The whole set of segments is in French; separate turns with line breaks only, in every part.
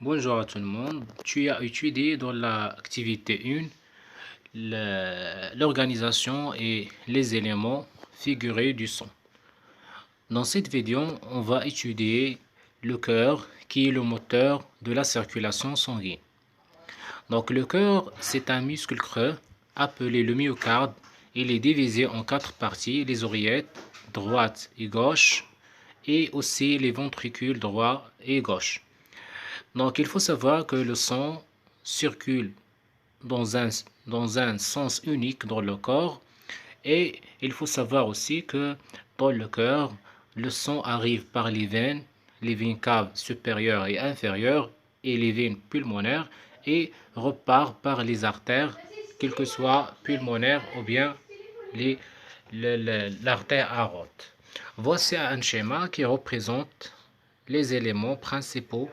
Bonjour à tout le monde. Tu as étudié dans l'activité 1 l'organisation et les éléments figurés du son. Dans cette vidéo, on va étudier le cœur qui est le moteur de la circulation sanguine. Donc le cœur, c'est un muscle creux appelé le myocarde. Il est divisé en 4 parties, les oreillettes droite et gauche et aussi les ventricules droit et gauche. Donc, il faut savoir que le sang circule dans un sens unique dans le corps et il faut savoir aussi que dans le cœur, le sang arrive par les veines caves supérieures et inférieures et les veines pulmonaires et repart par les artères, quelles que soient pulmonaires ou bien les- l'artère aorte. Voici un schéma qui représente les éléments principaux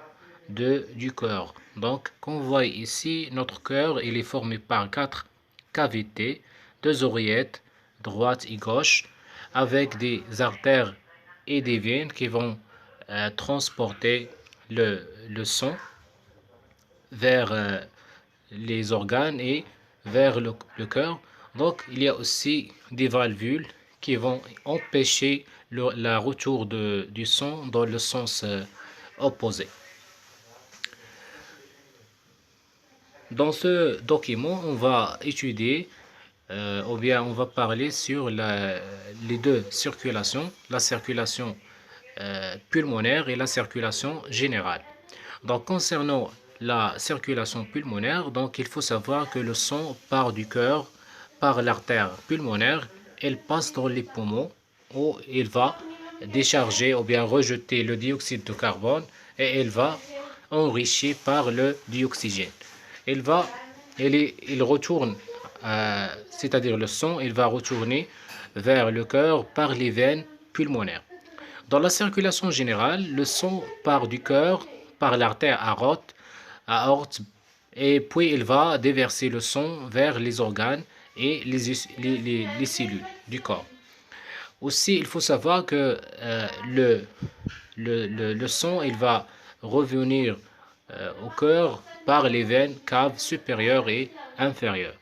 du cœur. Donc, comme vous voyez ici, notre cœur il est formé par 4 cavités, 2 oreillettes, droite et gauche, avec des artères et des veines qui vont transporter le sang vers les organes et vers le cœur. Donc, il y a aussi des valvules qui vont empêcher la retour du sang dans le sens opposé. Dans ce document, on va étudier ou bien on va parler sur les deux circulations, la circulation pulmonaire et la circulation générale. Donc concernant la circulation pulmonaire, donc il faut savoir que le sang part du cœur par l'artère pulmonaire, elle passe dans les poumons où il va décharger ou bien rejeter le dioxyde de carbone et elle va enrichir par le dioxygène. Il va, il retourne, c'est-à-dire le sang, il va retourner vers le cœur par les veines pulmonaires. Dans la circulation générale, le sang part du cœur par l'artère aorte, et puis il va déverser le sang vers les organes et les cellules du corps. Aussi, il faut savoir que le sang il va revenir au cœur par les veines caves supérieures et inférieures.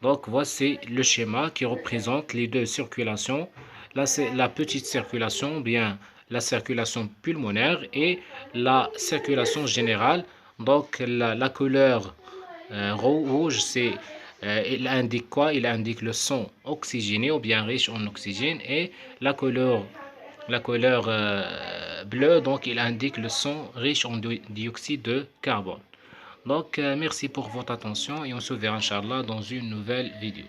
Donc voici le schéma qui représente les deux circulations, la petite circulation, bien la circulation pulmonaire et la circulation générale. Donc la couleur rouge, il indique quoi? Il indique le sang oxygéné ou bien riche en oxygène et la couleur bleue, donc il indique le sang riche en dioxyde de carbone. Donc merci pour votre attention et on se verra Inch'Allah dans une nouvelle vidéo.